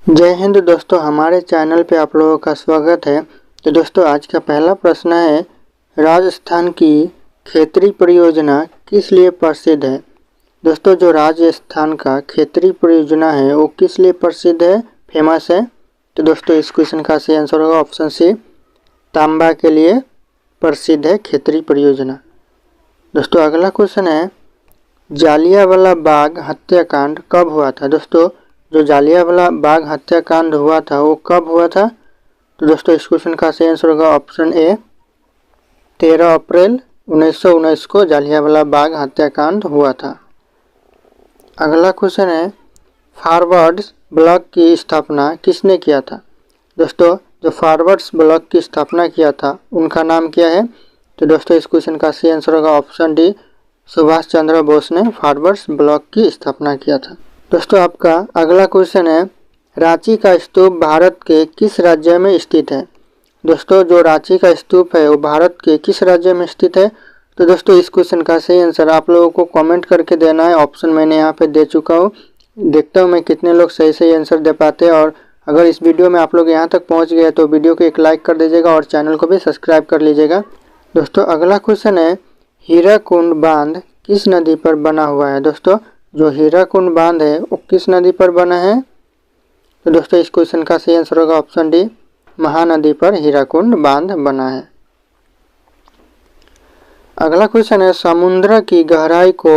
जय हिंद दोस्तों, हमारे चैनल पे आप लोगों का स्वागत है। तो दोस्तों आज का पहला प्रश्न है, राजस्थान की खेतरी परियोजना किस लिए प्रसिद्ध है। दोस्तों जो राजस्थान का खेतरी परियोजना है वो किस लिए प्रसिद्ध है, फेमस है। तो दोस्तों इस क्वेश्चन का सही आंसर होगा ऑप्शन सी, तांबा के लिए प्रसिद्ध है खेतरी परियोजना। दोस्तों अगला क्वेश्चन है, जालियांवाला बाग हत्याकांड कब हुआ था। दोस्तों जो जालियांवाला बाग हत्याकांड हुआ था वो कब हुआ था। तो दोस्तों इस क्वेश्चन का सही आंसर होगा ऑप्शन ए, 13 अप्रैल 1919 को जालियांवाला बाग हत्याकांड हुआ था। अगला क्वेश्चन है, फॉरवर्ड्स ब्लॉक की स्थापना किसने किया था। दोस्तों जो फॉरवर्ड्स ब्लॉक की स्थापना किया था उनका नाम क्या है। तो दोस्तों इस क्वेश्चन का सही आंसर होगा ऑप्शन डी, सुभाष चंद्र बोस ने फॉरवर्ड्स ब्लॉक की स्थापना किया था। दोस्तों आपका अगला क्वेश्चन है, रांची का स्तूप भारत के किस राज्य में स्थित है। दोस्तों जो रांची का स्तूप है वो भारत के किस राज्य में स्थित है। तो दोस्तों इस क्वेश्चन का सही आंसर आप लोगों को कमेंट करके देना है। ऑप्शन मैंने यहाँ पे दे चुका हूँ, देखता हूँ मैं कितने लोग सही आंसर दे पाते हैं। और अगर इस वीडियो में आप लोग यहाँ तक पहुँच गए तो वीडियो को एक लाइक कर दीजिएगा और चैनल को भी सब्सक्राइब कर लीजिएगा। दोस्तों अगला क्वेश्चन है, हीराकुंड बांध किस नदी पर बना हुआ है। दोस्तों जो हीराकुंड बांध है वो किस नदी पर बना है। तो दोस्तों इस क्वेश्चन का सही आंसर होगा ऑप्शन डी, महानदी पर हीराकुंड बांध बना है। अगला क्वेश्चन है, समुद्र की गहराई को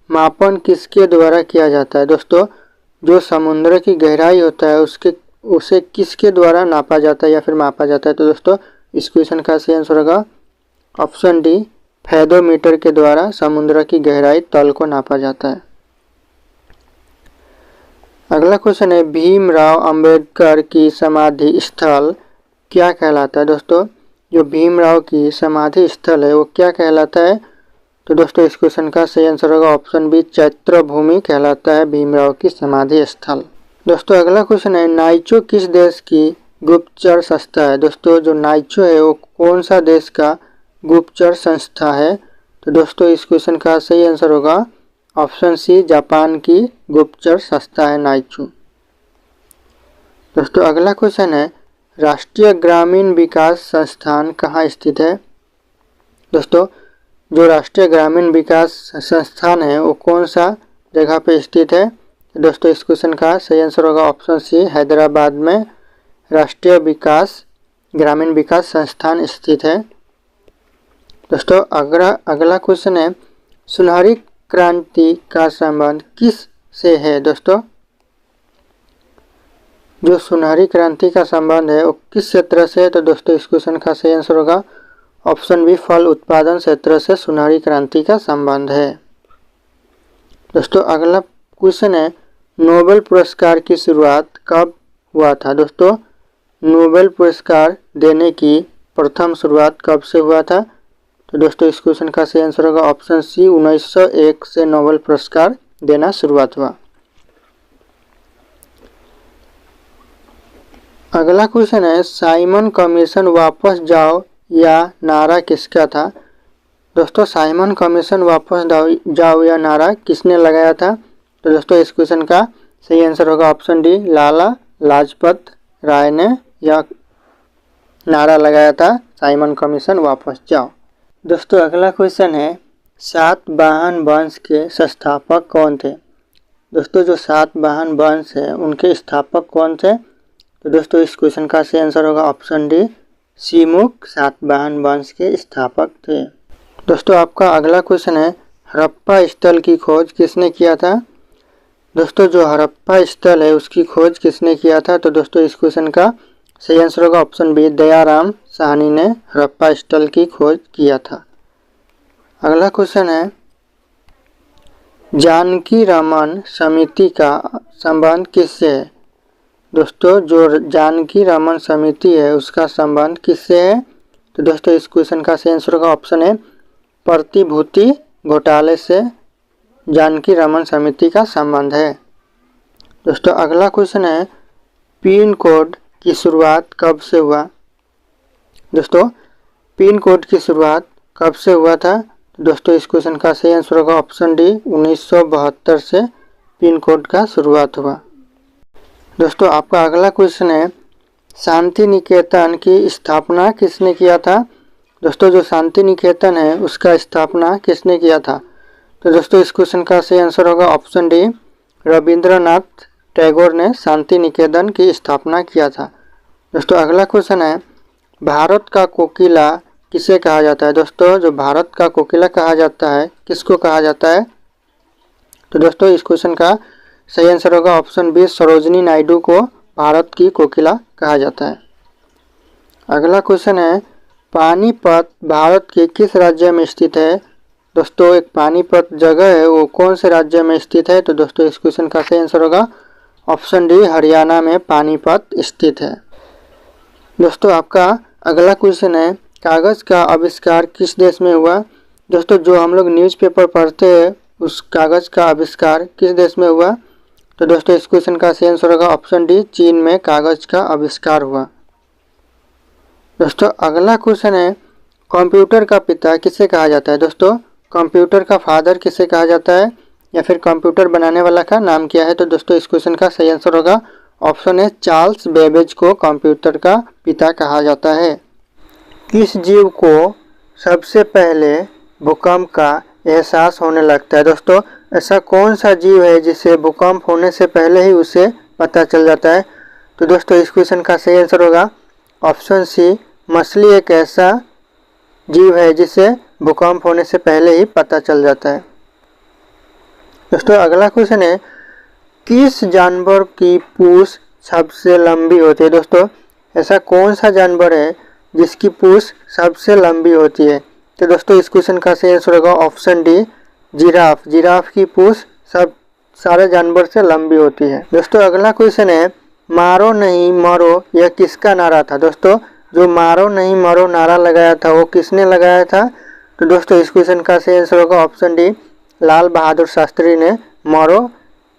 मापन किसके द्वारा किया जाता है। दोस्तों जो समुद्र की गहराई होता है उसे किसके द्वारा नापा जाता है या फिर मापा जाता है। तो दोस्तों इस क्वेश्चन का सही आंसर होगा ऑप्शन डी, फैदोमीटर के द्वारा समुद्र की गहराई तल को नापा जाता है। अगला क्वेश्चन है, भीमराव अंबेडकर की समाधि स्थल क्या कहलाता है। दोस्तों जो भीमराव की समाधि स्थल है वो क्या कहलाता है। तो दोस्तों इस क्वेश्चन का सही आंसर होगा ऑप्शन बी, चैत्र भूमि कहलाता है भीमराव की समाधि स्थल। दोस्तों अगला क्वेश्चन है, नाइचो किस देश की गुप्तचर संस्था है। दोस्तों जो नाइचो है वो कौन सा देश का गुप्तचर संस्था है। तो दोस्तों इस क्वेश्चन का सही आंसर होगा ऑप्शन सी, जापान की गुप्तचर संस्था है नाइचो। दोस्तों अगला क्वेश्चन है, राष्ट्रीय ग्रामीण विकास संस्थान कहाँ स्थित है। दोस्तों जो राष्ट्रीय ग्रामीण विकास संस्थान है वो कौन सा जगह पे स्थित है। दोस्तों इस क्वेश्चन का सही आंसर होगा ऑप्शन सी, हैदराबाद में राष्ट्रीय ग्रामीण विकास संस्थान स्थित है। दोस्तों अगला क्वेश्चन है, सुनहरी क्रांति का संबंध किस से है। दोस्तों जो सुनहरी क्रांति का संबंध है वो किस क्षेत्र से है। तो दोस्तों इस क्वेश्चन का सही आंसर होगा ऑप्शन बी, फल उत्पादन क्षेत्र से सुनहरी क्रांति का संबंध है। दोस्तों अगला क्वेश्चन है, नोबेल पुरस्कार की शुरुआत कब हुआ था। दोस्तों नोबेल पुरस्कार देने की प्रथम शुरुआत कब से हुआ था। तो दोस्तों इस क्वेश्चन का सही आंसर होगा ऑप्शन सी, 1901 से नोबेल पुरस्कार देना शुरुआत हुआ। अगला क्वेश्चन है, साइमन कमीशन वापस जाओ या नारा किसका था। दोस्तों साइमन कमीशन वापस जाओ या नारा किसने लगाया था। तो दोस्तों इस क्वेश्चन का सही आंसर होगा ऑप्शन डी, लाला लाजपत राय ने यह नारा लगाया था, साइमन कमीशन वापस जाओ। दोस्तों अगला क्वेश्चन है, सातवाहन वंश के संस्थापक कौन थे। दोस्तों जो सातवाहन वंश है उनके स्थापक कौन थे। तो दोस्तों इस क्वेश्चन का सही आंसर होगा ऑप्शन डी, सीमुक सातवाहन वंश के स्थापक थे। दोस्तों आपका अगला क्वेश्चन है, हड़प्पा स्थल की खोज किसने किया था। दोस्तों जो हड़प्पा स्थल है उसकी खोज किसने किया था। तो दोस्तों इस क्वेश्चन का सही आंसर होगा ऑप्शन बी, दयाराम साहनी ने हड़प्पा स्थल की खोज किया था। अगला क्वेश्चन है, जानकी रमन समिति का संबंध किससे है। दोस्तों जो जानकी रमन समिति है उसका संबंध किससे है। तो दोस्तों इस क्वेश्चन का सही आंसर होगा ऑप्शन है, प्रतिभूति घोटाले से जानकी रमन समिति का संबंध है। दोस्तों अगला क्वेश्चन है, पिन कोड की शुरुआत कब से हुआ। दोस्तों पिन कोड की शुरुआत कब से हुआ था। दोस्तों इस क्वेश्चन का सही आंसर होगा ऑप्शन डी, 1972 से पिन कोड का शुरुआत हुआ। दोस्तों आपका अगला क्वेश्चन है, शांति निकेतन की स्थापना किसने किया था? दोस्तों जो शांति निकेतन है उसका स्थापना किसने किया था? तो दोस्तों इस क्वेश्चन का सही आंसर होगा ऑप्शन डी, रविंद्रनाथ टैगोर ने शांति निकेतन की स्थापना किया था। दोस्तों अगला क्वेश्चन है, भारत का कोकिला किसे कहा जाता है? दोस्तों जो भारत का कोकिला कहा जाता है किसको कहा जाता है? तो दोस्तों इस क्वेश्चन का सही आंसर होगा ऑप्शन बी, सरोजिनी नायडू को भारत की कोकिला कहा जाता है। अगला क्वेश्चन है, पानीपत भारत के किस राज्य में स्थित है? दोस्तों एक पानीपत जगह है वो कौन से राज्य में स्थित है? तो दोस्तों इस क्वेश्चन का सही आंसर होगा ऑप्शन डी, हरियाणा में पानीपत स्थित है। दोस्तों आपका अगला क्वेश्चन है, कागज़ का आविष्कार किस देश में हुआ? दोस्तों जो हम लोग न्यूज़पेपर पढ़ते हैं उस कागज़ का आविष्कार किस देश में हुआ? तो दोस्तों इस क्वेश्चन का सही आंसर होगा ऑप्शन डी, चीन में कागज़ का आविष्कार हुआ। दोस्तों अगला क्वेश्चन है, कंप्यूटर का पिता किसे कहा जाता है? दोस्तों कंप्यूटर का फादर किसे कहा जाता है या फिर कंप्यूटर बनाने वाला का नाम क्या है? तो दोस्तों इस क्वेश्चन का सही आंसर होगा ऑप्शन है, चार्ल्स बेबेज को कंप्यूटर का पिता कहा जाता है। किस जीव को सबसे पहले भूकंप का एहसास होने लगता है? दोस्तों ऐसा कौन सा जीव है जिसे भूकंप होने से पहले ही उसे पता चल जाता है? तो दोस्तों इस क्वेश्चन का सही आंसर होगा ऑप्शन सी, मछली एक ऐसा जीव है जिसे भूकंप होने से पहले ही पता चल जाता है। दोस्तों अगला क्वेश्चन है, किस जानवर की पूंछ सबसे लंबी होती है? दोस्तों ऐसा कौन सा जानवर है जिसकी पूंछ सबसे लंबी होती है? तो दोस्तों इस क्वेश्चन का सही आंसर होगा ऑप्शन डी, जिराफ। जिराफ की पूंछ सब सारे जानवर से लंबी होती है। दोस्तों अगला क्वेश्चन है, मारो नहीं मरो यह किसका नारा था? दोस्तों जो मारो नहीं मरो नारा लगाया था वो किसने लगाया था? तो दोस्तों इस क्वेश्चन का सही आंसर होगा ऑप्शन डी, लाल बहादुर शास्त्री ने मरो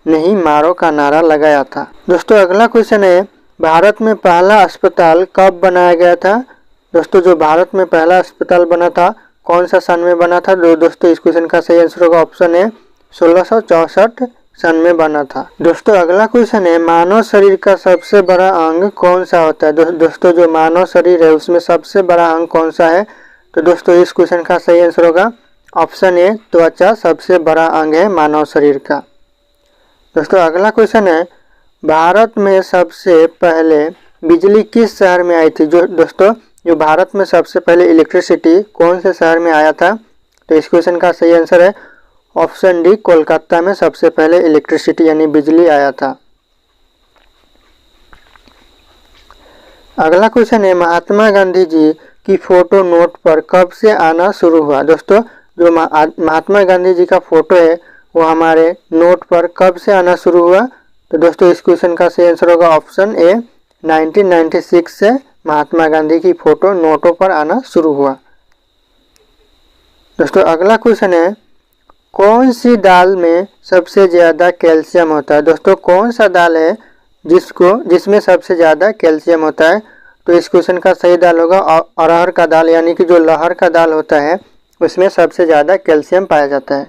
नहीं मारो का नारा लगाया था। दोस्तों अगला क्वेश्चन है, भारत में पहला अस्पताल कब बनाया गया था? दोस्तों जो भारत में पहला अस्पताल बना था कौन सा सन में बना था? दोस्तों इस क्वेश्चन का सही आंसर होगा ऑप्शन है, 1664 सन में बना था। दोस्तों अगला क्वेश्चन है, मानव शरीर का सबसे बड़ा अंग कौन सा होता है? दोस्तों जो मानव शरीर है उसमें सबसे बड़ा अंग कौन सा है? तो दोस्तों इस क्वेश्चन का सही आंसर होगा ऑप्शन ए, त्वचा सबसे बड़ा अंग है मानव शरीर का। दोस्तों अगला क्वेश्चन है, भारत में सबसे पहले बिजली किस शहर में आई थी? दोस्तों जो भारत में सबसे पहले इलेक्ट्रिसिटी कौन से शहर में आया था? तो इस क्वेश्चन का सही आंसर है ऑप्शन डी, कोलकाता में सबसे पहले इलेक्ट्रिसिटी यानी बिजली आया था। अगला क्वेश्चन है, महात्मा गांधी जी की फोटो नोट पर कब से आना शुरू हुआ? दोस्तों जो महात्मा गांधी जी का फोटो है वो हमारे नोट पर कब से आना शुरू हुआ? तो दोस्तों इस क्वेश्चन का सही आंसर होगा ऑप्शन ए, 1996 से महात्मा गांधी की फोटो नोटों पर आना शुरू हुआ। दोस्तों अगला क्वेश्चन है, कौन सी दाल में सबसे ज़्यादा कैल्शियम होता है? दोस्तों कौन सा दाल है जिसमें सबसे ज़्यादा कैल्शियम होता है? तो इस क्वेश्चन का सही दाल होगा अरहर का दाल, यानी कि जो लहर का दाल होता है उसमें सबसे ज़्यादा कैल्शियम पाया जाता है।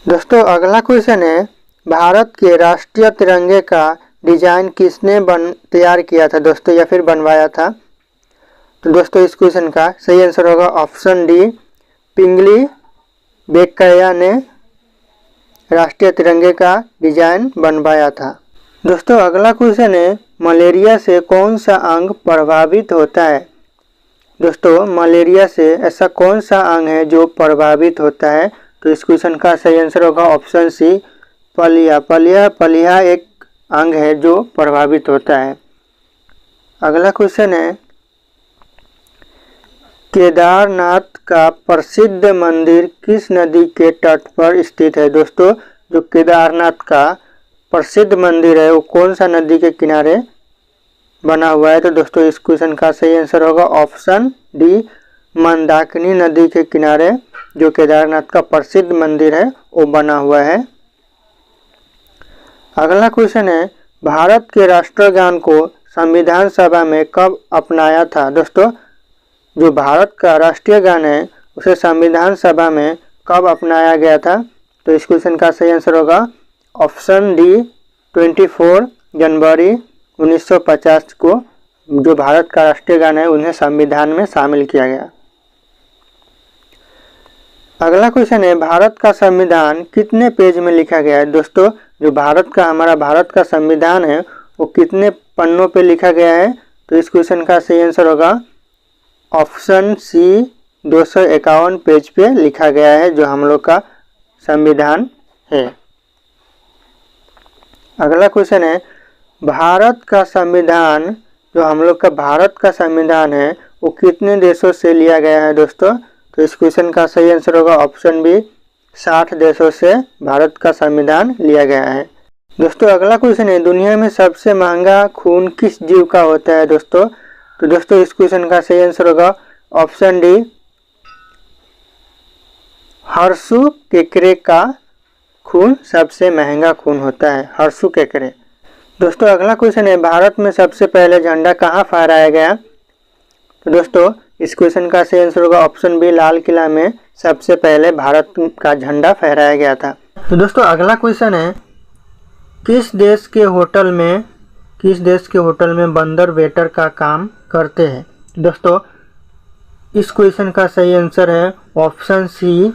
दोस्तों अगला क्वेश्चन है, भारत के राष्ट्रीय तिरंगे का डिजाइन किसने तैयार किया था? दोस्तों या फिर बनवाया था? तो दोस्तों इस क्वेश्चन का सही आंसर होगा ऑप्शन डी, पिंगली वेंकैया ने राष्ट्रीय तिरंगे का डिजाइन बनवाया था। दोस्तों अगला क्वेश्चन है, मलेरिया से कौन सा अंग प्रभावित होता है? दोस्तों मलेरिया से ऐसा कौन सा अंग है जो प्रभावित होता है? तो इस क्वेश्चन का सही आंसर होगा ऑप्शन सी, पलिया। पलिया एक अंग है जो प्रभावित होता है। अगला क्वेश्चन है, केदारनाथ का प्रसिद्ध मंदिर किस नदी के तट पर स्थित है? दोस्तों जो केदारनाथ का प्रसिद्ध मंदिर है वो कौन सा नदी के किनारे बना हुआ है? तो दोस्तों इस क्वेश्चन का सही आंसर होगा ऑप्शन डी, मंदाकिनी नदी के किनारे जो केदारनाथ का प्रसिद्ध मंदिर है वो बना हुआ है। अगला क्वेश्चन है, भारत के राष्ट्रगान को संविधान सभा में कब अपनाया था? दोस्तों जो भारत का राष्ट्रीय गान है उसे संविधान सभा में कब अपनाया गया था? तो इस क्वेश्चन का सही आंसर होगा ऑप्शन डी 24 जनवरी 1950 को जो भारत का राष्ट्रीय गान है उन्हें संविधान में शामिल किया गया। अगला क्वेश्चन है भारत का संविधान कितने पेज में लिखा गया है। दोस्तों जो हमारा भारत का संविधान है वो कितने पन्नों पे लिखा गया है, तो इस क्वेश्चन का सही आंसर होगा ऑप्शन सी 251 पेज पे लिखा गया है जो हम लोग का संविधान है। अगला क्वेश्चन है भारत का संविधान जो हम लोग का भारत का संविधान है वो कितने देशों से लिया गया है दोस्तों, तो इस क्वेश्चन का सही आंसर होगा ऑप्शन बी 60 देशों से भारत का संविधान लिया गया है। दोस्तों अगला क्वेश्चन है दुनिया में सबसे महंगा खून किस जीव का होता है दोस्तों, तो दोस्तों इस क्वेश्चन का सही आंसर होगा ऑप्शन डी हर्षु केकरे का खून सबसे महंगा खून होता है, हर्षु केकरे। दोस्तों अगला क्वेश्चन है भारत में सबसे पहले झंडा कहाँ फहराया गया, तो दोस्तों इस क्वेश्चन का सही आंसर होगा ऑप्शन बी लाल किला में सबसे पहले भारत का झंडा फहराया गया था। तो दोस्तों अगला क्वेश्चन है किस देश के होटल में बंदर वेटर का काम करते हैं। दोस्तों इस क्वेश्चन का सही आंसर है ऑप्शन सी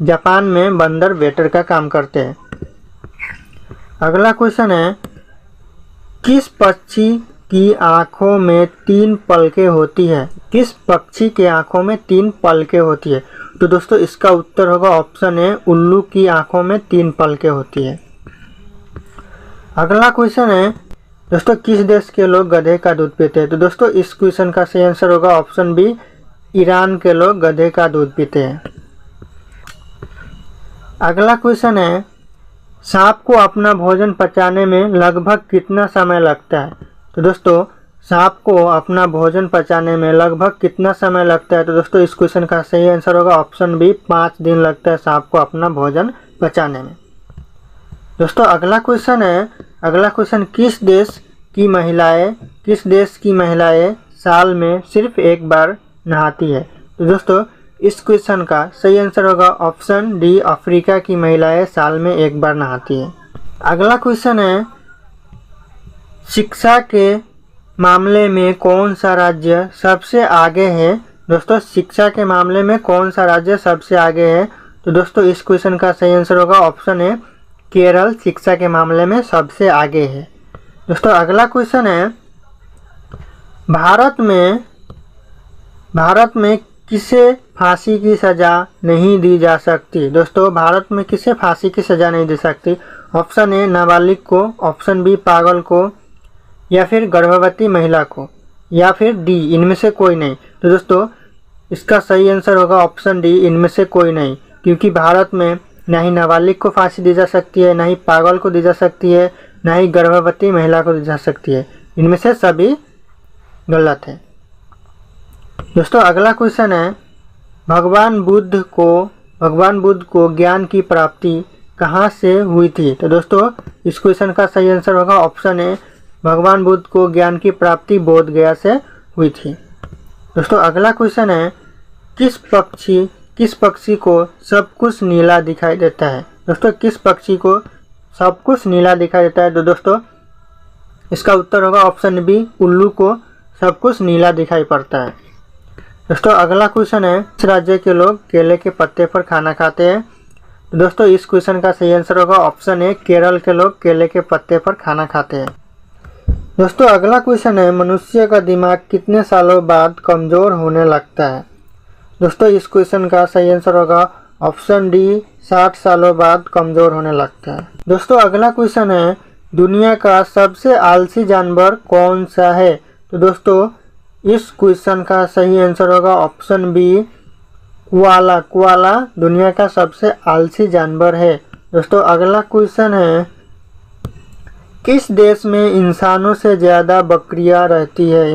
जापान में बंदर वेटर का काम करते हैं। अगला क्वेश्चन है किस पक्षी की आंखों में 3 पलकें होती है, किस पक्षी के आंखों में 3 पलकें होती है, तो दोस्तों इसका उत्तर होगा ऑप्शन ए उल्लू की आंखों में 3 पलकें होती है। अगला क्वेश्चन है दोस्तों किस देश के लोग गधे का दूध पीते हैं, तो दोस्तों इस क्वेश्चन का सही आंसर होगा ऑप्शन बी ईरान के लोग गधे का दूध पीते हैं। अगला क्वेश्चन है सांप को अपना भोजन पचाने में लगभग कितना समय लगता है, तो दोस्तों सांप को अपना भोजन पचाने में लगभग कितना समय लगता है, तो दोस्तों इस क्वेश्चन का सही आंसर होगा ऑप्शन बी 5 दिन लगता है सांप को अपना भोजन पचाने में। दोस्तों अगला क्वेश्चन किस देश की महिलाएं साल में सिर्फ एक बार नहाती है, तो दोस्तों इस क्वेश्चन का सही आंसर होगा ऑप्शन डी अफ्रीका की महिलाएं साल में एक बार नहाती है। अगला क्वेश्चन है शिक्षा के मामले में कौन सा राज्य सबसे आगे है, दोस्तों शिक्षा के मामले में कौन सा राज्य सबसे आगे है, तो दोस्तों इस क्वेश्चन का सही आंसर होगा ऑप्शन ए केरल शिक्षा के मामले में सबसे आगे है। दोस्तों अगला क्वेश्चन है भारत में किसे फांसी की सज़ा नहीं दी जा सकती, दोस्तों भारत में किसे फांसी की सज़ा नहीं दी सकती, ऑप्शन ए नाबालिग को, ऑप्शन बी पागल को, या फिर गर्भवती महिला को, या फिर डी इनमें से कोई नहीं, तो दोस्तों इसका सही आंसर होगा ऑप्शन डी इनमें से कोई नहीं, क्योंकि भारत में ना ही नाबालिग को फांसी दी जा सकती है, ना ही पागल को दी जा सकती है, ना ही गर्भवती महिला को दी जा सकती है, इनमें से सभी गलत है। दोस्तों अगला क्वेश्चन है भगवान बुद्ध को ज्ञान की प्राप्ति कहाँ से हुई थी, तो दोस्तों इस क्वेश्चन का सही आंसर होगा ऑप्शन ए भगवान बुद्ध को ज्ञान की प्राप्ति बोध गया से हुई थी। दोस्तों अगला क्वेश्चन है किस पक्षी को सब कुछ नीला दिखाई देता है, दोस्तों किस पक्षी को सब कुछ नीला दिखाई देता है, तो दोस्तों इसका उत्तर होगा ऑप्शन बी उल्लू को सब कुछ नीला दिखाई पड़ता है। दोस्तों अगला क्वेश्चन है किस राज्य के लोग केले के पत्ते पर खाना खाते हैं, तो दोस्तों इस क्वेश्चन का सही आंसर होगा ऑप्शन ए केरल के लोग केले के पत्ते पर खाना खाते हैं। दोस्तों अगला क्वेश्चन है मनुष्य का दिमाग कितने सालों बाद कमज़ोर होने लगता है, दोस्तों इस क्वेश्चन का सही आंसर होगा ऑप्शन डी 60 सालों बाद कमज़ोर होने लगता है। दोस्तों अगला क्वेश्चन है दुनिया का सबसे आलसी जानवर कौन सा है, तो दोस्तों इस क्वेश्चन का सही आंसर होगा ऑप्शन बी कुआला दुनिया का सबसे आलसी जानवर है। दोस्तों अगला क्वेश्चन है किस देश में इंसानों से ज़्यादा बकरियां रहती है,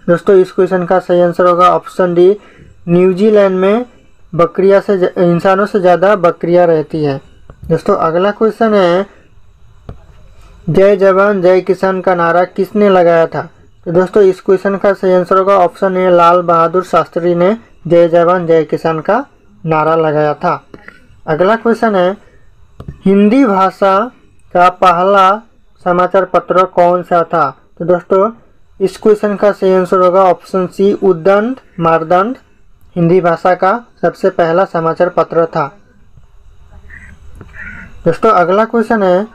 दोस्तों इस क्वेश्चन का सही आंसर होगा ऑप्शन डी न्यूजीलैंड में इंसानों से ज़्यादा बकरियां रहती है। दोस्तों अगला क्वेश्चन है जय जवान जय किसान का नारा किसने लगाया था, तो दोस्तों इस क्वेश्चन का सही आंसर होगा ऑप्शन ए लाल बहादुर शास्त्री ने जय जवान जय किसान का नारा लगाया था। अगला क्वेश्चन है, हिंदी भाषा का पहला समाचार पत्र कौन सा था? तो दोस्तों इस क्वेश्चन का सही आंसर होगा ऑप्शन सी, उद्दंड मारदंड हिंदी भाषा का सबसे पहला समाचार पत्र था। दोस्तों अगला क्वेश्चन है,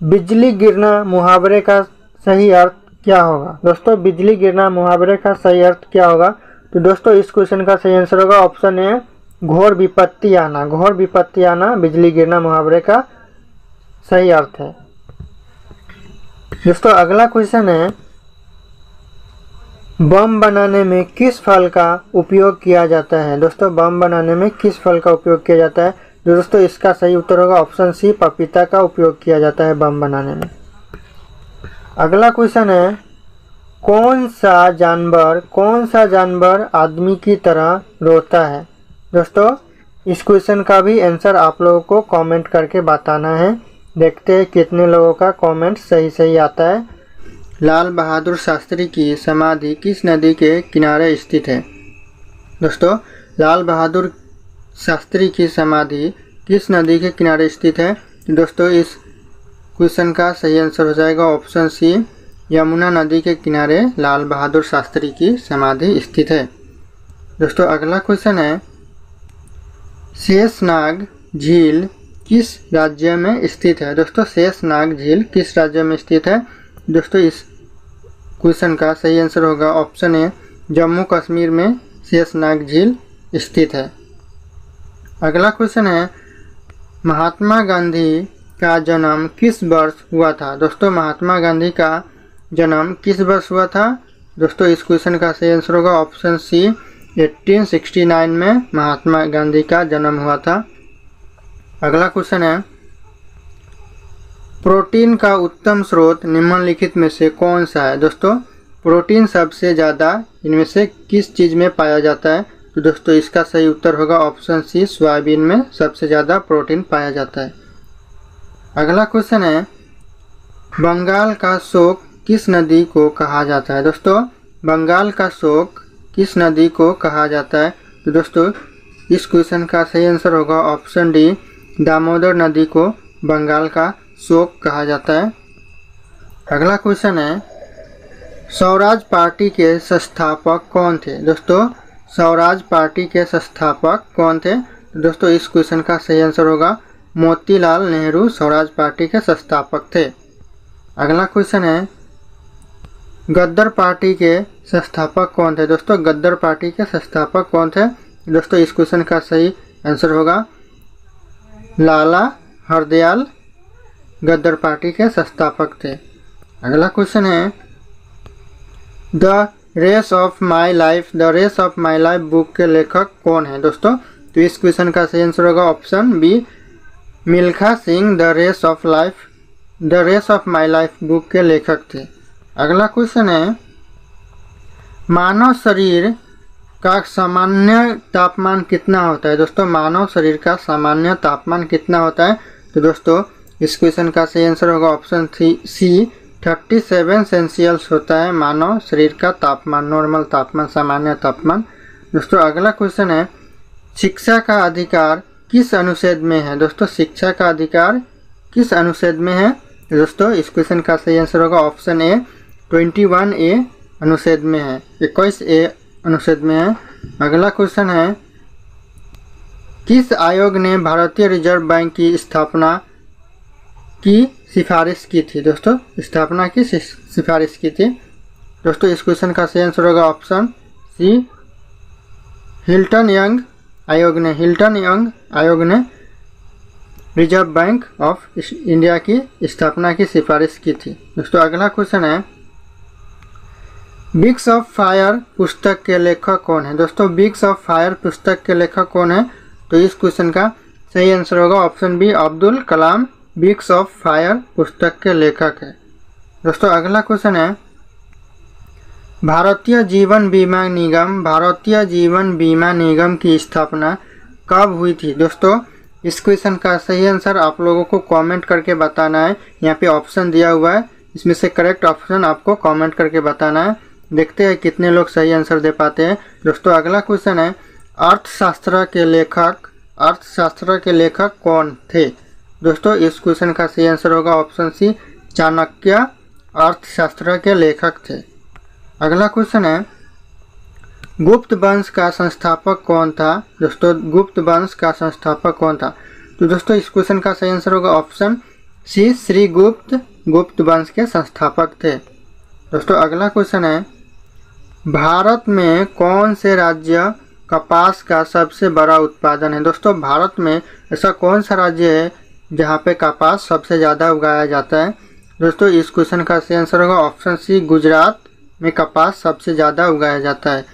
बिजली गिरना मुहावरे का सही अर्थ क्या होगा? दोस्तों बिजली गिरना मुहावरे का सही अर्थ क्या होगा? तो दोस्तों इस क्वेश्चन का सही आंसर होगा ऑप्शन ए, घोर विपत्ति आना। घोर विपत्ति आना बिजली गिरना मुहावरे का सही अर्थ है। दोस्तों अगला क्वेश्चन है, बम बनाने में किस फल का उपयोग किया जाता है? दोस्तों बम बनाने में किस फल का उपयोग किया जाता है? दोस्तों इसका सही उत्तर होगा ऑप्शन सी, पपीता का उपयोग किया जाता है बम बनाने में। अगला क्वेश्चन है, कौन सा जानवर आदमी की तरह रोता है? दोस्तों इस क्वेश्चन का भी आंसर आप लोगों को कमेंट करके बताना है। देखते हैं कितने लोगों का कमेंट सही आता है। लाल बहादुर शास्त्री की समाधि किस नदी के किनारे स्थित है? दोस्तों लाल बहादुर शास्त्री की समाधि किस नदी के किनारे स्थित है? दोस्तों इस क्वेश्चन का सही आंसर हो जाएगा ऑप्शन सी, यमुना नदी के किनारे लाल बहादुर शास्त्री की समाधि स्थित है। दोस्तों अगला क्वेश्चन है, शेषनाग झील किस राज्य में स्थित है? दोस्तों शेषनाग झील किस राज्य में स्थित है? दोस्तों इस क्वेश्चन का सही आंसर होगा ऑप्शन ए, जम्मू कश्मीर में शेषनाग झील स्थित है। अगला क्वेश्चन है, महात्मा गांधी का जन्म किस वर्ष हुआ था? दोस्तों महात्मा गांधी का जन्म किस वर्ष हुआ था? दोस्तों इस क्वेश्चन का सही आंसर होगा ऑप्शन सी, 1869 में महात्मा गांधी का जन्म हुआ था। अगला क्वेश्चन है, प्रोटीन का उत्तम स्रोत निम्नलिखित में से कौन सा है? दोस्तों प्रोटीन सबसे ज़्यादा इनमें से किस चीज़ में पाया जाता है? तो दोस्तों इसका सही उत्तर होगा ऑप्शन सी, सोयाबीन में सबसे ज़्यादा प्रोटीन पाया जाता है। अगला क्वेश्चन है, बंगाल का शोक किस नदी को कहा जाता है? दोस्तों बंगाल का शोक किस नदी को कहा जाता है? तो दोस्तों इस क्वेश्चन का सही आंसर होगा ऑप्शन डी, दामोदर नदी को बंगाल का शोक कहा जाता है। अगला क्वेश्चन है, स्वराज पार्टी के संस्थापक कौन थे? दोस्तों स्वराज पार्टी के संस्थापक कौन थे? दोस्तों इस क्वेश्चन का सही आंसर होगा मोतीलाल नेहरू स्वराज पार्टी के संस्थापक थे। अगला क्वेश्चन है, गद्दर पार्टी के संस्थापक कौन थे? दोस्तों गद्दर पार्टी के संस्थापक कौन थे? दोस्तों इस क्वेश्चन का सही आंसर होगा लाला हरदयाल गद्दर पार्टी के संस्थापक थे। अगला क्वेश्चन है, The Race of My Life book के लेखक कौन है? दोस्तों तो इस क्वेश्चन का सही आंसर होगा option B, Milkha Singh The Race of My Life book के लेखक थे। अगला क्वेश्चन है, मानव शरीर का सामान्य तापमान कितना होता है? दोस्तों मानव शरीर का सामान्य तापमान कितना होता है? तो दोस्तों इस क्वेश्चन का सही आंसर होगा ऑप्शन सी, 37 सेल्सियस होता है मानव शरीर का तापमान, नॉर्मल तापमान, सामान्य तापमान। दोस्तों अगला क्वेश्चन है, शिक्षा का अधिकार किस अनुच्छेद में है? दोस्तों शिक्षा का अधिकार किस अनुच्छेद में है? दोस्तों इस क्वेश्चन का सही आंसर होगा ऑप्शन ए, 21A अनुच्छेद में है, 21A अनुच्छेद में है। अगला क्वेश्चन है, किस आयोग ने भारतीय रिजर्व बैंक की स्थापना की सिफारिश की थी? दोस्तों स्थापना की सिफारिश की थी। दोस्तों इस क्वेश्चन का सही आंसर होगा ऑप्शन सी, हिल्टन यंग आयोग ने रिजर्व बैंक ऑफ इंडिया की स्थापना की सिफारिश की थी। दोस्तों अगला क्वेश्चन है, बिग्स ऑफ फायर पुस्तक के लेखक कौन है? दोस्तों बिग्स ऑफ फायर पुस्तक के लेखक कौन है? तो इस क्वेश्चन का सही आंसर होगा option B, Abdul Kalam wings of fire पुस्तक के लेखक है। दोस्तों अगला क्वेश्चन है, भारतीय जीवन बीमा निगम की स्थापना कब हुई थी? दोस्तों इस क्वेश्चन का सही आंसर आप लोगों को कमेंट करके बताना है। यहाँ पे ऑप्शन दिया हुआ है, इसमें से करेक्ट ऑप्शन आपको कमेंट करके बताना है। देखते हैं कितने लोग सही आंसर दे पाते हैं। दोस्तों अगला क्वेश्चन है, अर्थशास्त्र के लेखक कौन थे? दोस्तों इस क्वेश्चन का सही आंसर होगा ऑप्शन सी, चाणक्य अर्थशास्त्र के लेखक थे। अगला क्वेश्चन है, गुप्त वंश का संस्थापक कौन था? दोस्तों गुप्त वंश का संस्थापक कौन था? तो दोस्तों इस क्वेश्चन का सही आंसर होगा ऑप्शन सी, श्रीगुप्त गुप्त वंश के संस्थापक थे। दोस्तों अगला क्वेश्चन है, भारत में कौन से राज्य कपास का सबसे बड़ा उत्पादन है? दोस्तों भारत में ऐसा कौन सा राज्य है जहाँ पे कपास सबसे ज़्यादा उगाया जाता है? दोस्तों इस क्वेश्चन का सही आंसर होगा ऑप्शन सी, गुजरात में कपास सबसे ज़्यादा उगाया जाता है।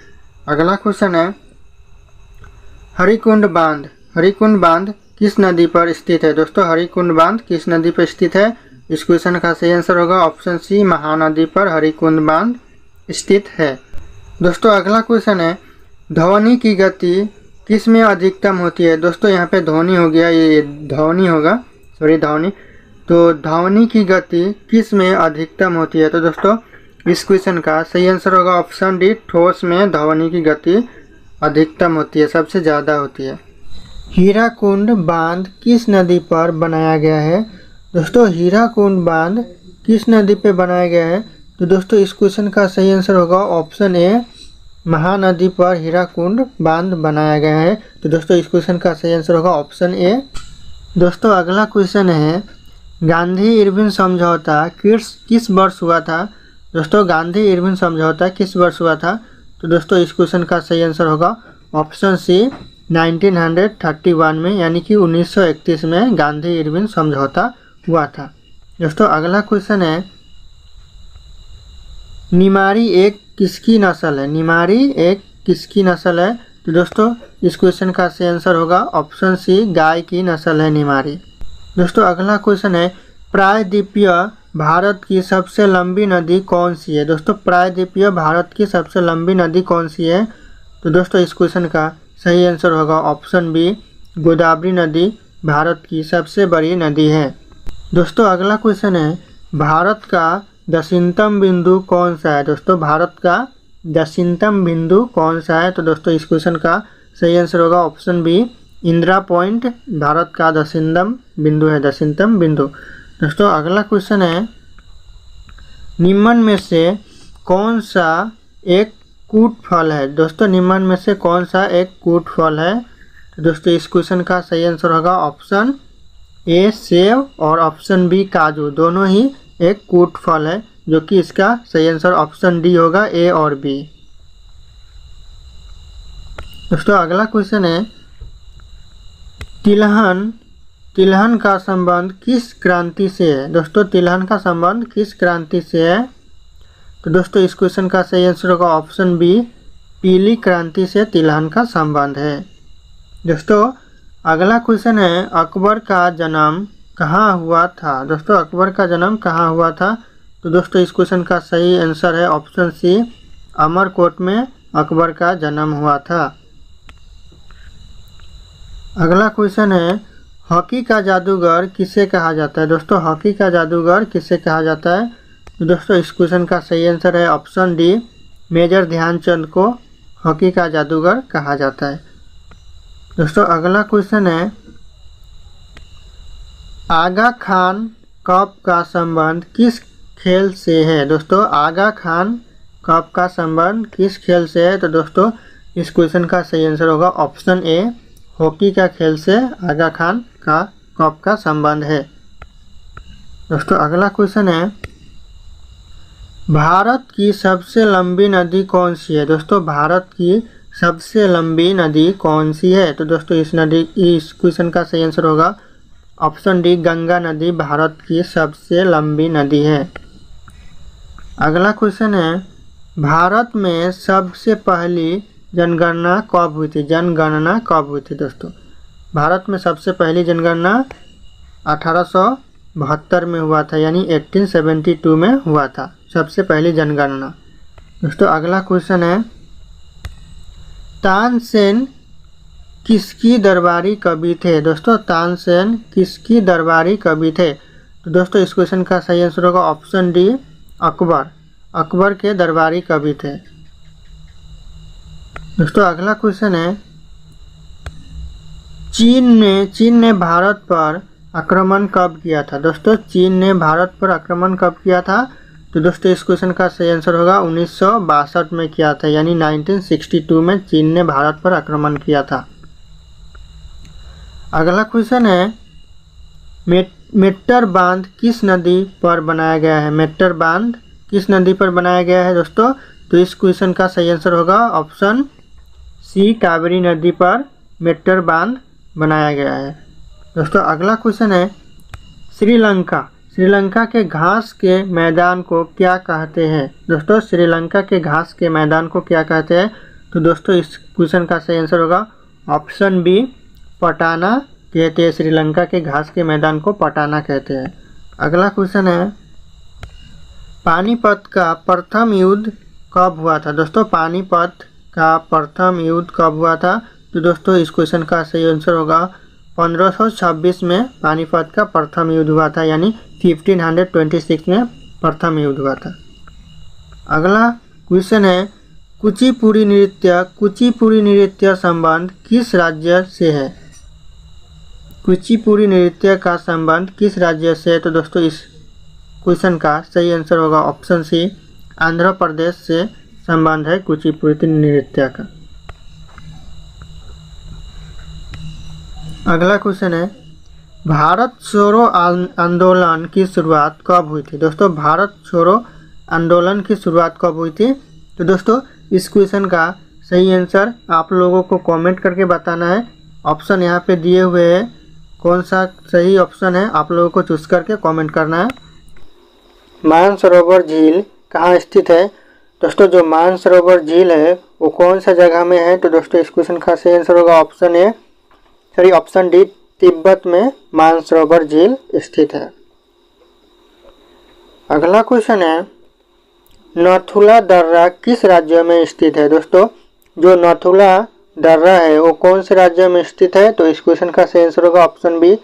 अगला क्वेश्चन है, हरिकुंड बांध किस नदी पर स्थित है? दोस्तों हरिकुंड बांध किस नदी पर स्थित है? इस क्वेश्चन का सही आंसर होगा ऑप्शन सी, महानदी पर हरिकुंड बांध स्थित है। दोस्तों अगला क्वेश्चन है, ध्वनि की गति किस में अधिकतम होती है? दोस्तों यहाँ पे ध्वनि हो गया, ये ध्वनि होगा, सॉरी ध्वनि। तो ध्वनि की गति किस में अधिकतम होती है? तो दोस्तों इस क्वेश्चन का सही आंसर होगा ऑप्शन डी, ठोस में ध्वनि की गति अधिकतम होती है, सबसे ज़्यादा होती है। हीराकुंड बांध किस नदी पर बनाया गया है? दोस्तों हीराकुंड बांध किस नदी पर बनाया गया है? तो दोस्तों इस क्वेश्चन का सही आंसर होगा ऑप्शन ए, महानदी पर हीराकुंड बांध बनाया गया है। तो दोस्तों इस क्वेश्चन का सही आंसर होगा ऑप्शन ए। दोस्तों अगला क्वेश्चन है, गांधी इरविन समझौता किस वर्ष हुआ था? दोस्तों गांधी इरविन समझौता किस वर्ष हुआ था? तो दोस्तों इस क्वेश्चन का सही आंसर होगा ऑप्शन सी, 1931 में, यानी कि 1931 में गांधी इरविन समझौता हुआ था। दोस्तों अगला क्वेश्चन है, निमाड़ी एक किसकी नस्ल है? निमाड़ी एक किसकी नस्ल है? तो दोस्तों इस क्वेश्चन का सही आंसर होगा ऑप्शन सी, गाय की नस्ल है निमाड़ी। दोस्तों अगला क्वेश्चन है, प्रायद्वीपीय भारत की सबसे लंबी नदी कौन सी है? दोस्तों प्रायद्वीपीय भारत की सबसे लंबी नदी कौन सी है? तो दोस्तों इस क्वेश्चन का सही आंसर होगा ऑप्शन बी, गोदावरी नदी भारत की सबसे बड़ी नदी है। दोस्तों अगला क्वेश्चन है, भारत का दक्षिणतम बिंदु कौन सा है? दोस्तों भारत का दक्षिणतम बिंदु कौन सा है? तो दोस्तों इस क्वेश्चन का सही आंसर होगा ऑप्शन बी, इंदिरा पॉइंट भारत का दक्षिणतम बिंदु है, दक्षिणतम बिंदु। दोस्तों अगला क्वेश्चन है, निम्न में से कौन सा एक कूट फल है? दोस्तों निम्न में से कौन सा एक कूट फल है? तो दोस्तों इस क्वेश्चन का सही आंसर होगा ऑप्शन ए, सेब, और ऑप्शन बी, काजू। दोनों ही एक कूट फल है, जो कि इसका सही आंसर ऑप्शन डी होगा, ए और बी। दोस्तों अगला क्वेश्चन है, तिलहन का संबंध किस क्रांति से है? दोस्तों तिलहन का संबंध किस क्रांति से है? तो दोस्तों इस क्वेश्चन का सही आंसर होगा ऑप्शन बी, पीली क्रांति से तिलहन का संबंध है। दोस्तों अगला क्वेश्चन है, अकबर का जन्म कहाँ हुआ था? दोस्तों अकबर का जन्म कहाँ हुआ था? तो दोस्तों इस क्वेश्चन का सही आंसर है ऑप्शन सी, अमरकोट में अकबर का जन्म हुआ था। अगला क्वेश्चन है, हॉकी का जादूगर किसे कहा जाता है? दोस्तों हॉकी का जादूगर किसे कहा जाता है? तो दोस्तों इस क्वेश्चन का सही आंसर है ऑप्शन डी, मेजर ध्यानचंद को हॉकी का जादूगर कहा जाता है। दोस्तों अगला क्वेश्चन है, आगा खान कप का संबंध किस खेल से है? दोस्तों आगा खान कप का संबंध किस खेल से है? तो दोस्तों इस क्वेश्चन का सही आंसर होगा ऑप्शन ए, हॉकी का खेल से आगा खान का कप का संबंध है। दोस्तों अगला क्वेश्चन है, भारत की सबसे लंबी नदी कौन सी है? दोस्तों भारत की सबसे लंबी नदी कौन सी है? तो दोस्तों इस क्वेश्चन का सही आंसर होगा ऑप्शन डी, गंगा नदी भारत की सबसे लंबी नदी है। अगला क्वेश्चन है, भारत में सबसे पहली जनगणना कब हुई थी? जनगणना कब हुई थी? दोस्तों भारत में सबसे पहली जनगणना 1872 में हुआ था, यानी 1872 में हुआ था सबसे पहली जनगणना। दोस्तों अगला क्वेश्चन है, तानसेन किसकी दरबारी कवि थे? दोस्तों तानसेन किसकी दरबारी कवि थे? तो दोस्तों इस क्वेश्चन का सही आंसर होगा ऑप्शन डी, अकबर के दरबारी कवि थे। दोस्तों अगला क्वेश्चन है, चीन ने भारत पर आक्रमण कब किया था? दोस्तों चीन ने भारत पर आक्रमण कब किया था? तो दोस्तों इस क्वेश्चन का सही आंसर होगा 1962 में किया था, यानी 1962 में चीन ने भारत पर आक्रमण किया था। अगला क्वेश्चन है मेट्टर बांध किस नदी पर बनाया गया है? मेट्टर बांध किस नदी पर बनाया गया है दोस्तों? तो इस क्वेश्चन का सही आंसर होगा ऑप्शन सी, कावेरी नदी पर मेट्टर बांध बनाया गया है। दोस्तों अगला क्वेश्चन है श्रीलंका के घास के मैदान को क्या कहते हैं? दोस्तों श्रीलंका के घास के मैदान को क्या कहते हैं? तो दोस्तों इस क्वेश्चन का सही आंसर होगा ऑप्शन बी, पटाना कहते हैं। श्रीलंका के घास के मैदान को पटाना कहते हैं। अगला क्वेश्चन है पानीपत का प्रथम युद्ध कब हुआ था? दोस्तों पानीपत का प्रथम युद्ध कब हुआ था? तो दोस्तों इस क्वेश्चन का सही आंसर होगा 1526 में पानीपत का प्रथम युद्ध हुआ था, यानी 1526 में प्रथम युद्ध हुआ था। अगला क्वेश्चन है कुचिपुड़ी नृत्य संबंध किस राज्य से है? कुचिपुड़ी नृत्य का संबंध किस राज्य से है? तो दोस्तों इस क्वेश्चन का सही आंसर होगा ऑप्शन सी, आंध्र प्रदेश से संबंध है कुचिपुड़ी नृत्य का। अगला क्वेश्चन है भारत छोड़ो आंदोलन की शुरुआत कब हुई थी? दोस्तों भारत छोड़ो आंदोलन की शुरुआत कब हुई थी? तो दोस्तों इस क्वेश्चन का सही आंसर आप लोगों को कमेंट करके बताना है। ऑप्शन यहाँ पे दिए हुए हैं, कौन सा सही ऑप्शन है आप लोगों को चूज करके कमेंट करना है। मानसरोवर झील कहाँ स्थित है? दोस्तों जो मानसरोवर झील है वो कौन सा जगह में है? तो दोस्तों इस क्वेश्चन का सही आंसर होगा ऑप्शन डी, तिब्बत में मानसरोवर झील स्थित है। अगला क्वेश्चन है नथुला दर्रा किस राज्य में स्थित है? दोस्तों जो नथुला दर्रा है वो कौन से राज्य में स्थित है? तो इस क्वेश्चन का सही आंसर होगा ऑप्शन बी,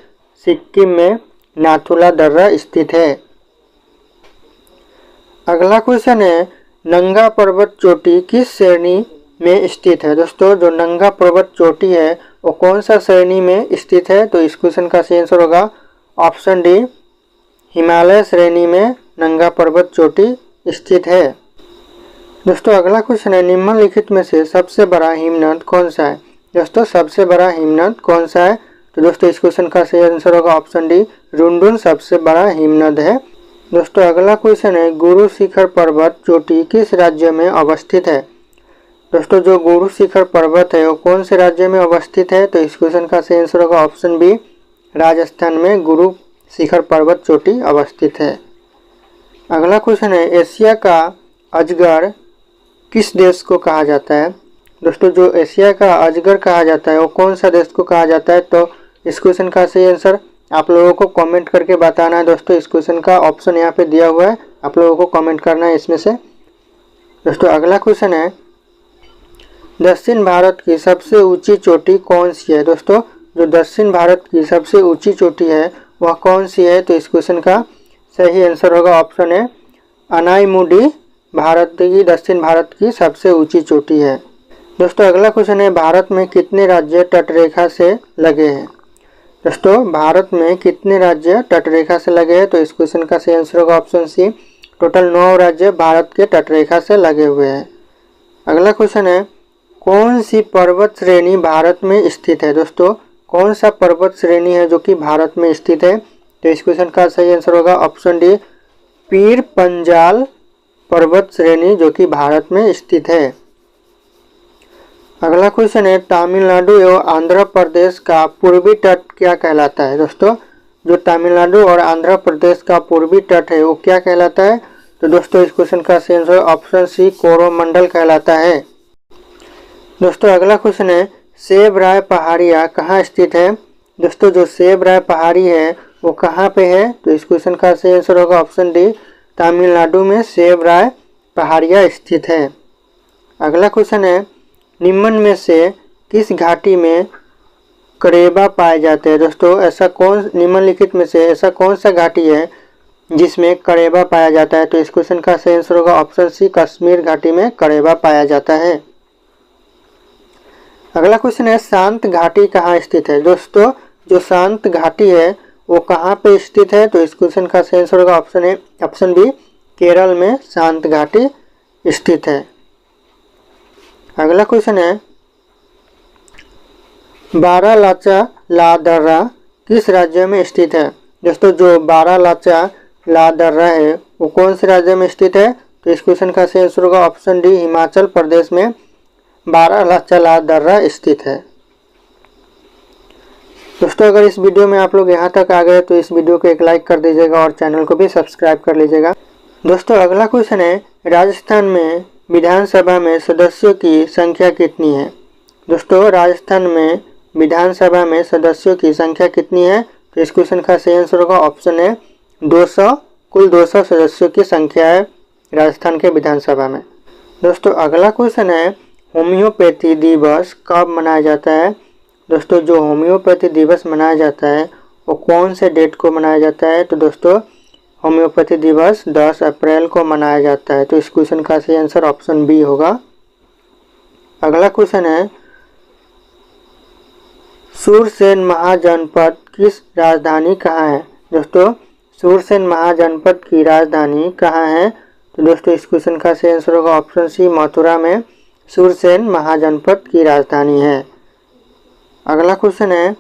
सिक्किम में नाथुला दर्रा स्थित है। अगला क्वेश्चन है नंगा पर्वत चोटी किस श्रेणी में स्थित है? दोस्तों जो नंगा पर्वत चोटी है वो कौन सा श्रेणी में स्थित है? तो इस क्वेश्चन का सही आंसर होगा ऑप्शन डी, हिमालय श्रेणी में नंगा पर्वत चोटी स्थित है। दोस्तों अगला क्वेश्चन है निम्नलिखित में से सबसे बड़ा हिमनद कौन सा है? दोस्तों सबसे बड़ा हिमनद कौन सा है? तो दोस्तों इस क्वेश्चन का सही आंसर होगा ऑप्शन डी, रुनडुन सबसे बड़ा हिमनद है। दोस्तों अगला क्वेश्चन है गुरु शिखर पर्वत चोटी किस राज्य में अवस्थित है? दोस्तों जो गुरु शिखर पर्वत है वो कौन से राज्य में अवस्थित है? तो इस क्वेश्चन का सही आंसर होगा ऑप्शन बी, राजस्थान में गुरु शिखर पर्वत चोटी अवस्थित है। अगला क्वेश्चन है एशिया का अजगर किस देश को कहा जाता है? दोस्तों जो एशिया का अजगर कहा जाता है वो कौन सा देश को कहा जाता है? तो इस क्वेश्चन का सही आंसर आप लोगों को कमेंट करके बताना है। दोस्तों इस क्वेश्चन का ऑप्शन यहाँ पे दिया हुआ है, आप लोगों को कमेंट करना है इसमें से। दोस्तों अगला क्वेश्चन है दक्षिण भारत की सबसे ऊंची चोटी कौन सी है? दोस्तों जो दक्षिण भारत की सबसे ऊंची चोटी है वह कौन सी है? तो इस क्वेश्चन का सही आंसर होगा ऑप्शन है अनाईमुडी, दक्षिण भारत की सबसे ऊंची चोटी है। दोस्तों अगला क्वेश्चन है भारत में कितने राज्य तटरेखा से लगे हैं? दोस्तों भारत में कितने राज्य तटरेखा से लगे हैं? तो इस क्वेश्चन का सही आंसर होगा ऑप्शन सी, टोटल 9 राज्य भारत के तटरेखा से लगे हुए हैं। अगला क्वेश्चन है कौन सी पर्वत श्रेणी भारत में स्थित है? दोस्तों कौन सा पर्वत श्रेणी है जो कि भारत में स्थित है? तो इस क्वेश्चन का सही आंसर होगा ऑप्शन डी, पीर पंजाल पर्वत श्रेणी जो कि भारत में स्थित है। अगला क्वेश्चन है तमिलनाडु एवं आंध्र प्रदेश का पूर्वी तट क्या कहलाता है? दोस्तों जो तमिलनाडु और आंध्र प्रदेश का पूर्वी तट है वो क्या कहलाता है? तो दोस्तों इस क्वेश्चन का सही आंसर ऑप्शन सी, कोरोमंडल कहलाता है। दोस्तों अगला क्वेश्चन है सेबराय पहाड़ियाँ कहाँ स्थित है? दोस्तों जो सेबराय पहाड़ी है वो कहाँ पे है? तो इस क्वेश्चन का सही आंसर होगा ऑप्शन डी, तमिलनाडु में सेबराय पहाड़ियाँ स्थित है। अगला क्वेश्चन है निम्न में से किस घाटी में करेबा पाए जाते हैं? दोस्तों निम्नलिखित में से ऐसा कौन सा घाटी है जिसमें करेबा पाया जाता है? तो इस क्वेश्चन का सही आंसर होगा ऑप्शन सी, कश्मीर घाटी में करेबा पाया जाता है। अगला क्वेश्चन है शांत घाटी कहाँ स्थित है। दोस्तों जो शांत घाटी है वो कहाँ पे स्थित है, तो इस क्वेश्चन का सही आंसर होगा ऑप्शन बी, केरल में शांत घाटी स्थित है। अगला क्वेश्चन है बारालाचा ला दर्रा किस राज्य में स्थित है। दोस्तों जो बारालाचा ला दर्रा है वो कौन से राज्य में स्थित है, तो इस क्वेश्चन का सही आंसर होगा ऑप्शन डी, हिमाचल प्रदेश में बारालाचा ला दर्रा स्थित है। दोस्तों अगर इस वीडियो में आप लोग यहाँ तक आ गए तो इस वीडियो को एक लाइक कर दीजिएगा और चैनल को भी सब्सक्राइब कर लीजिएगा। दोस्तों अगला क्वेश्चन है राजस्थान में विधानसभा में सदस्यों की संख्या कितनी है। दोस्तों राजस्थान में विधानसभा में सदस्यों की संख्या कितनी है, तो इस क्वेश्चन का सही आंसर होगा ऑप्शन है 200, कुल 200 सदस्यों की संख्या है राजस्थान के विधानसभा में। दोस्तों अगला क्वेश्चन है होम्योपैथी दिवस कब मनाया जाता है। दोस्तों जो होम्योपैथी दिवस मनाया जाता है वो कौन से डेट को मनाया जाता है, तो दोस्तों होम्योपैथी दिवस 10 अप्रैल को मनाया जाता है। तो इस क्वेश्चन का सही आंसर ऑप्शन बी होगा। अगला क्वेश्चन है सूरसेन महाजनपद किस राजधानी कहाँ है। दोस्तों सूरसेन महाजनपद की राजधानी कहाँ है, तो दोस्तों इस क्वेश्चन का सही आंसर होगा ऑप्शन सी, मथुरा में सूरसेन महाजनपद की राजधानी है। अगला क्वेश्चन है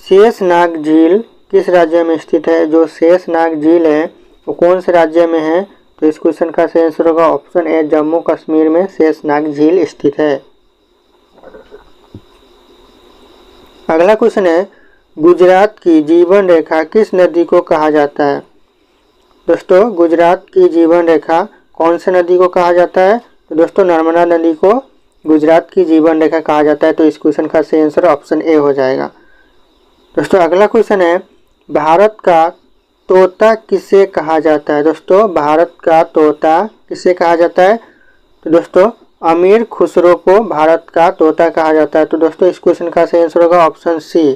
शेषनाग झील किस राज्य में स्थित है। जो शेषनाग झील है वो कौन से राज्य में है, तो इस क्वेश्चन का सही आंसर होगा ऑप्शन ए, जम्मू कश्मीर में शेषनाग झील स्थित है। अगला क्वेश्चन है गुजरात की जीवन रेखा किस नदी को कहा जाता है। दोस्तों गुजरात की जीवन रेखा कौन से नदी को कहा जाता है, तो दोस्तों नर्मदा नदी को गुजरात की जीवन रेखा कहा जाता है। तो इस क्वेश्चन का सही आंसर ऑप्शन ए हो जाएगा। दोस्तों अगला क्वेश्चन है भारत का तोता किसे कहा जाता है। दोस्तों भारत का तोता किसे कहा जाता है, तो दोस्तों अमीर खुसरो को भारत का तोता कहा जाता है। तो दोस्तों इस क्वेश्चन का सही आंसर होगा ऑप्शन सी,